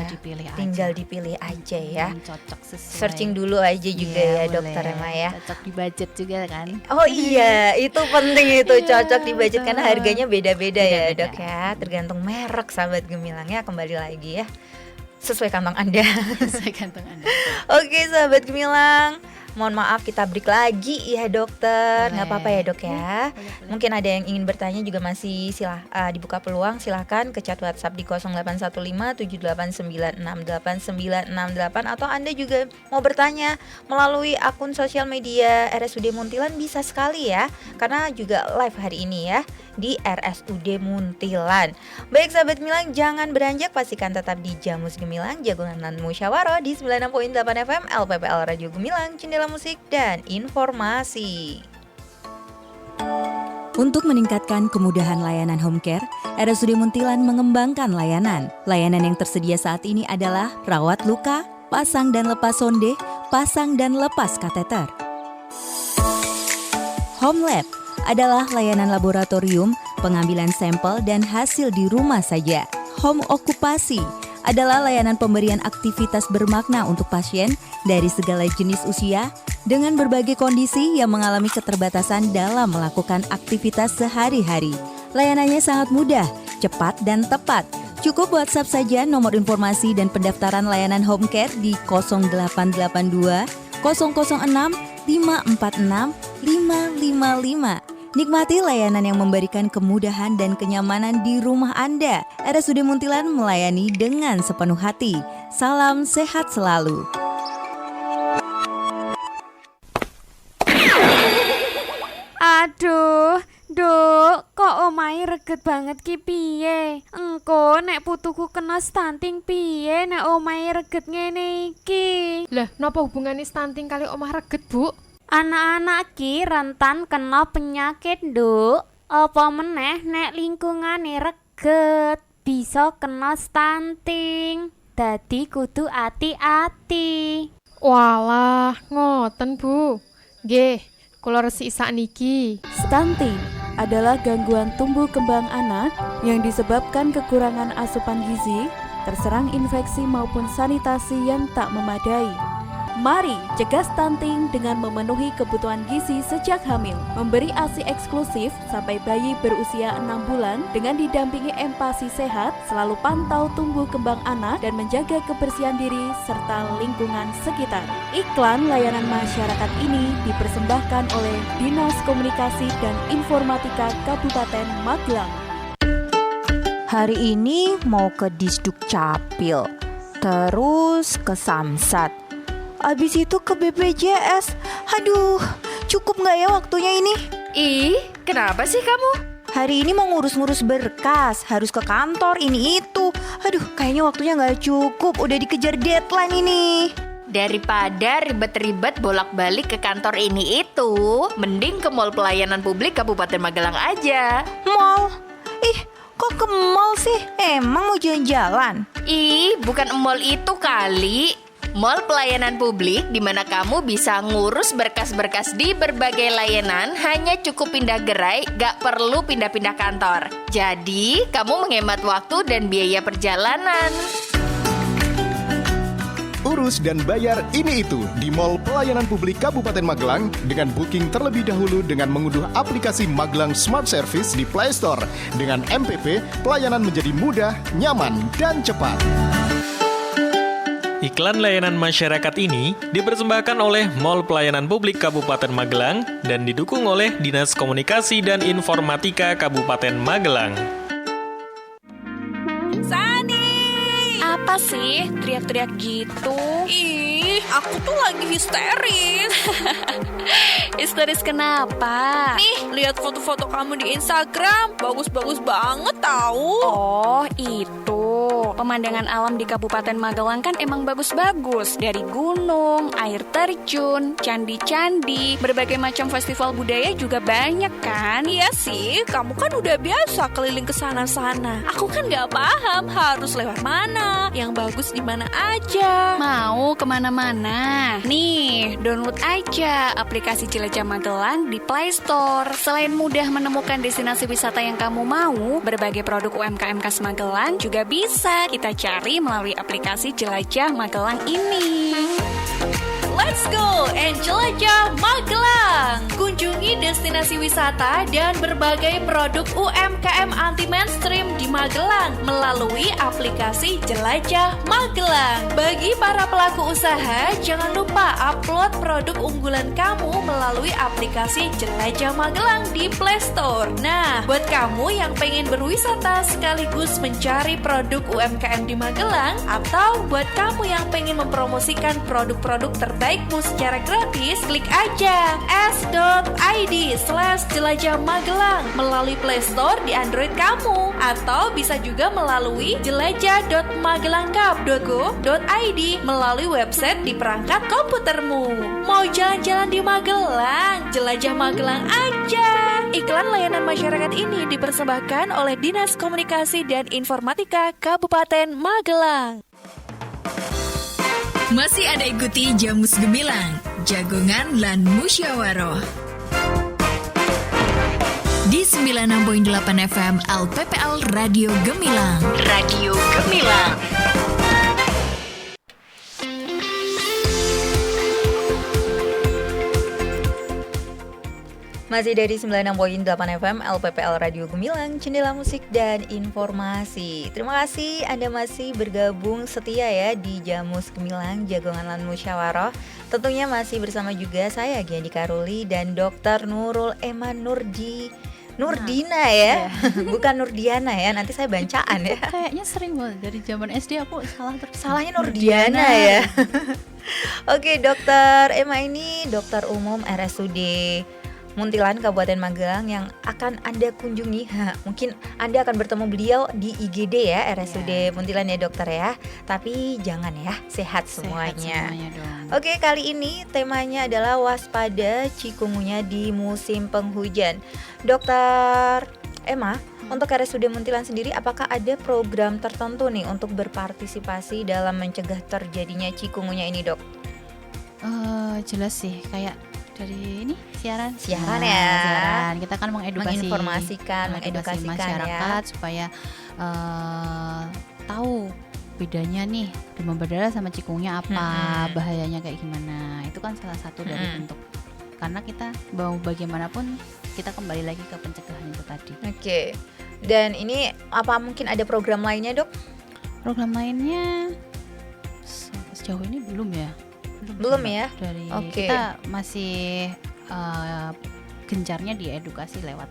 Tinggal dipilih aja ya. Cocok sesuai. Searching dulu aja juga ya dokter Emma ya. Cocok di budget juga kan. Oh iya, itu penting itu cocok di budget karena harganya beda-beda ya dok ya. Tergantung merek sahabat Gemilangnya, kembali lagi ya. Sesuai kantong Anda. Sesuai kantong Anda. Oke sahabat Gemilang, mohon maaf kita break lagi ya dokter. Nggak apa-apa ya dok ya. Boleh. Mungkin ada yang ingin bertanya juga masih dibuka peluang. Silahkan ke chat WhatsApp di 081578968968 atau Anda juga mau bertanya melalui akun sosial media RSUD Muntilan bisa sekali ya. Karena juga live hari ini ya di RSUD Muntilan. Baik sahabat Gemilang, jangan beranjak, pastikan tetap di Jamus Gemilang, Jagongan dan Musyawarah di 96.8 FM LPPL Radio Gemilang, Jendela Musik dan Informasi. Untuk meningkatkan kemudahan layanan home care, RSUD Muntilan mengembangkan layanan. Layanan yang tersedia saat ini adalah rawat luka, pasang dan lepas sonde, pasang dan lepas kateter. Home Lab adalah layanan laboratorium, pengambilan sampel dan hasil di rumah saja. Home Okupasi adalah layanan pemberian aktivitas bermakna untuk pasien dari segala jenis usia dengan berbagai kondisi yang mengalami keterbatasan dalam melakukan aktivitas sehari-hari. Layanannya sangat mudah, cepat dan tepat. Cukup WhatsApp saja nomor informasi dan pendaftaran layanan home care di 0882 006 546 555. Nikmati layanan yang memberikan kemudahan dan kenyamanan di rumah Anda. RSUD Muntilan melayani dengan sepenuh hati. Salam sehat selalu. Aduh, Duk, kok omahe reget banget ki piye? Engko nek putuku kena stunting piye nek omahe reget ngene iki? Lah, napa hubungane stunting kali omah reget, Bu? Anak-anak ki rentan kena penyakit, Nduk. Apa meneh nek lingkungane reget, bisa kena stunting. Dadi kudu ati-ati. Walah, ngoten, Bu. Nggih, kula resik sakniki. Stunting adalah gangguan tumbuh kembang anak yang disebabkan kekurangan asupan gizi, terserang infeksi maupun sanitasi yang tak memadai. Mari cegah stunting dengan memenuhi kebutuhan gizi sejak hamil, memberi ASI eksklusif sampai bayi berusia 6 bulan dengan didampingi empasi sehat, selalu pantau tumbuh kembang anak dan menjaga kebersihan diri serta lingkungan sekitar. Iklan layanan masyarakat ini dipersembahkan oleh Dinas Komunikasi dan Informatika Kabupaten Magelang. Hari ini mau ke Disduk Capil, terus ke Samsat, abis itu ke BPJS. Aduh, cukup gak ya waktunya ini? Ih, kenapa sih kamu? Hari ini mau ngurus-ngurus berkas, harus ke kantor ini itu. Aduh, kayaknya waktunya gak cukup, udah dikejar deadline ini. Daripada ribet-ribet bolak-balik ke kantor ini itu, mending ke Mall Pelayanan Publik Kabupaten Magelang aja. Mall? Ih, kok ke mall sih? Emang mau jalan-jalan? Ih, bukan mall itu kali. Mall Pelayanan Publik di mana kamu bisa ngurus berkas-berkas di berbagai layanan hanya cukup pindah gerai, gak perlu pindah-pindah kantor. Jadi, kamu menghemat waktu dan biaya perjalanan. Urus dan bayar ini itu di Mall Pelayanan Publik Kabupaten Magelang dengan booking terlebih dahulu dengan mengunduh aplikasi Magelang Smart Service di Play Store. Dengan MPP, pelayanan menjadi mudah, nyaman, dan cepat. Iklan layanan masyarakat ini dipersembahkan oleh Mall Pelayanan Publik Kabupaten Magelang dan didukung oleh Dinas Komunikasi dan Informatika Kabupaten Magelang. Sani! Apa sih teriak-teriak gitu? Ih, aku tuh lagi histeris. Histeris kenapa? Nih, lihat foto-foto kamu di Instagram, bagus-bagus banget tahu. Oh, itu. pemandangan alam di Kabupaten Magelang kan emang bagus-bagus. Dari gunung, air terjun, candi-candi, berbagai macam festival budaya juga banyak kan? Iya sih, kamu kan udah biasa keliling ke sana-sana. Aku kan nggak paham harus lewat mana, yang bagus di mana aja. Mau kemana-mana? Nih, download aja aplikasi Jelajah Magelang di Play Store. Selain mudah menemukan destinasi wisata yang kamu mau, berbagai produk UMKM khas Magelang juga bisa kita cari melalui aplikasi Jelajah Magelang ini. Let's go and jelajah Magelang. Kunjungi destinasi wisata dan berbagai produk UMKM anti mainstream di Magelang melalui aplikasi Jelajah Magelang. Bagi para pelaku usaha, jangan lupa upload produk unggulan kamu melalui aplikasi Jelajah Magelang di Play Store. Nah, buat kamu yang pengen berwisata sekaligus mencari produk UMKM di Magelang, atau buat kamu yang pengen mempromosikan produk-produk terbaikmu secara gratis, klik aja s.id/jelajah Magelang melalui Play Store di Android kamu, atau bisa juga melalui jelajah.magelangcup.go.id melalui website di perangkat komputermu. Mau jalan-jalan di Magelang? Jelajah Magelang aja. Iklan layanan masyarakat ini dipersembahkan oleh Dinas Komunikasi dan Informatika Kabupaten Magelang. Masih ada ikuti Jamus Gemilang, Jagongan lan Musyawaroh. Di 96.8 FM LPPL Radio Gemilang. Radio Gemilang. Masih dari 96.8 FM LPPL Radio Gemilang, Jendela Musik dan Informasi. Terima kasih Anda masih bergabung setia ya di Jamus Gemilang, Jagongan lan Musyawaroh. Tentunya masih bersama juga saya Giandi Karuli dan Dr. Nurul Eman Nurdina ya. Bukan Nurdiana ya, nanti saya bancaan ya. Kayaknya sering banget dari zaman SD aku Salahnya Nurdiana ya. Oke, Dokter Emma ini dokter umum RSUD Muntilan Kabupaten Magelang yang akan Anda kunjungi. Mungkin Anda akan bertemu beliau di IGD ya, RSUD Muntilan ya dokter ya. Tapi jangan ya, sehat semuanya. Oke, kali ini temanya adalah waspada cikungunya di musim penghujan. Dokter Emma, untuk RSUD Muntilan sendiri apakah ada program tertentu nih untuk berpartisipasi dalam mencegah terjadinya cikungunya ini, Dok? Jelas sih, kayak dari ini siaran ya. Siaran. Kita kan menginformasikan masyarakat ya, supaya tahu bedanya nih demam berdarah sama cikungnya apa, bahayanya kayak gimana. Itu kan salah satu dari bentuk. Karena kita mau bagaimanapun kita kembali lagi ke pencegahan itu tadi. Oke. Dan ini apa mungkin ada program lainnya, Dok? Program lainnya sejauh ini belum ya. Belum ya? Dari kita masih gencarnya di edukasi lewat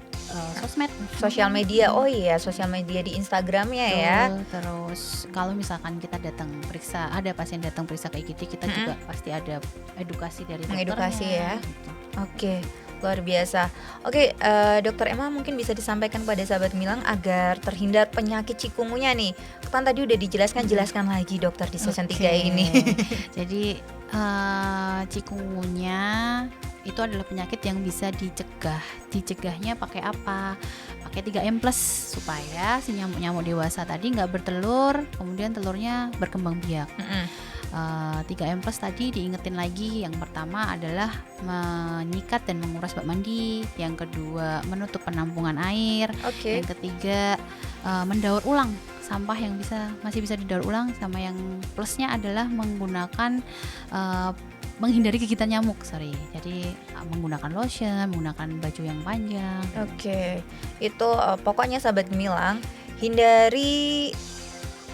sosmed, sosial media. Oh iya, sosial media di Instagramnya ya. Terus kalau misalkan kita datang periksa, ada pasien datang periksa ke IGD, kita juga pasti ada edukasi dari dokternya. Mengedukasi ya. Gitu. Oke, luar biasa. Oke, Dokter Emma mungkin bisa disampaikan kepada sahabat Gemilang agar terhindar penyakit cikungunya nih. Kan tadi udah dijelaskan, jelaskan lagi dokter di season 3 ini. Jadi cikungunya itu adalah penyakit yang bisa dicegah. Dicegahnya pakai apa? Pakai 3M+ supaya si nyamuk-nyamuk dewasa tadi nggak bertelur, kemudian telurnya berkembang biak. 3M+ tadi diingetin lagi. Yang pertama adalah menyikat dan menguras bak mandi. Yang kedua menutup penampungan air. Yang ketiga mendaur ulang sampah yang masih bisa didaur ulang. Sama yang plusnya adalah menggunakan menghindari gigitan nyamuk. Jadi menggunakan lotion, menggunakan baju yang panjang. Itu pokoknya sahabat Gemilang, hindari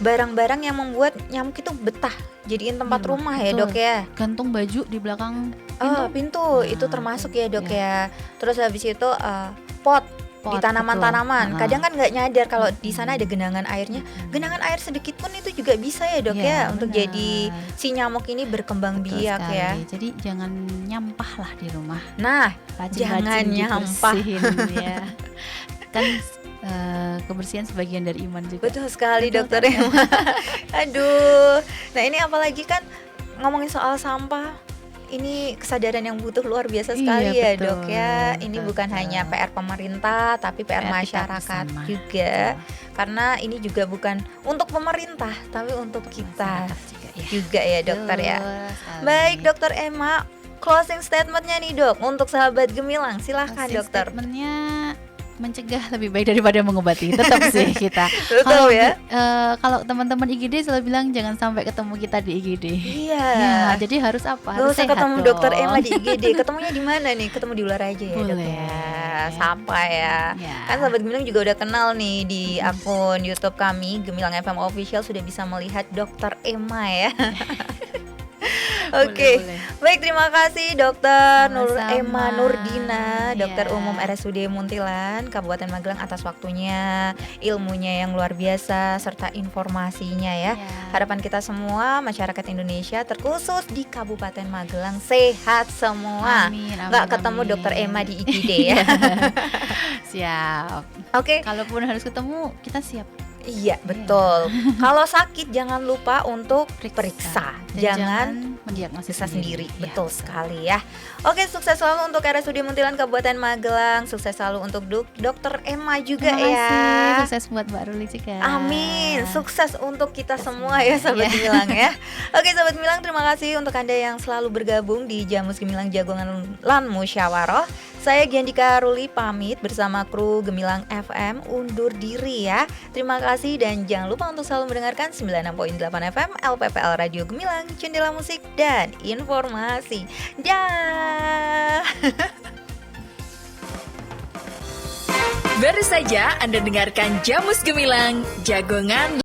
barang-barang yang membuat nyamuk itu betah jadiin tempat rumah ya, Dok ya. Gantung baju di belakang pintu itu termasuk ya, Dok ya. Terus habis itu pot di tanaman-tanaman. Kadang kan nggak nyadar kalau di sana ada genangan airnya. Genangan air sedikit pun itu juga bisa ya, Dok ya, untuk jadi si nyamuk ini berkembang biak ya. Jadi jangan nyampah lah di rumah. Nah, jangan nyampah ya. Kan kebersihan sebagian dari iman juga. Betul sekali dokter Emma. Aduh. Nah ini apalagi kan ngomongin soal sampah, ini kesadaran yang butuh luar biasa sekali ya betul, dok ya. Ini bukan hanya PR pemerintah tapi PR masyarakat juga. Karena ini juga bukan untuk pemerintah tapi untuk kita juga ya dokter ya. Baik dokter Emma, closing statementnya nih dok untuk sahabat Gemilang, silahkan dokter. Statementnya mencegah lebih baik daripada mengobati, tetap sih kita. Betul ya. Kalau teman-teman IGD selalu bilang jangan sampai ketemu kita di IGD. Iya. Ya, jadi harus apa? Gak Harus usah sehat ketemu dong. dokter Emma di IGD. Ketemunya di mana nih? Ketemu di luar aja ya dok ya. Sapa ya. Kan sahabat Gemilang juga udah kenal nih di akun YouTube kami Gemilang FM Official, sudah bisa melihat dokter Emma ya. Oke, baik, terima kasih Dokter Nur Emma Nurdina, Dokter Umum RSUD Muntilan, Kabupaten Magelang atas waktunya, ilmunya yang luar biasa serta informasinya ya. Harapan kita semua masyarakat Indonesia terkhusus di Kabupaten Magelang sehat semua. Nggak ketemu Dokter Emma di IGD ya. Siap. Oke. Kalaupun harus ketemu, kita siap. Iya betul. Kalau sakit jangan lupa untuk periksa, jangan mendiagnosis sendiri. Betul sekali ya. Oke, sukses selalu untuk RSUD Muntilan Kabupaten Magelang. Sukses selalu untuk Dokter Emma juga. Terima kasih. Ya. Sukses buat Mbak Ruli juga. Amin. Sukses untuk kita semua ya sahabat Gemilang ya. Oke sahabat Gemilang, terima kasih untuk Anda yang selalu bergabung di Jamus Gemilang Jagongan Lan Musyawarah. Saya Giandika Ruli pamit bersama kru Gemilang FM undur diri ya. Terima kasih dan jangan lupa untuk selalu mendengarkan 96.8 FM LPPL Radio Gemilang, Jendela Musik dan Informasi. Dah. Baru saja Anda dengarkan Jamus Gemilang, Jagongan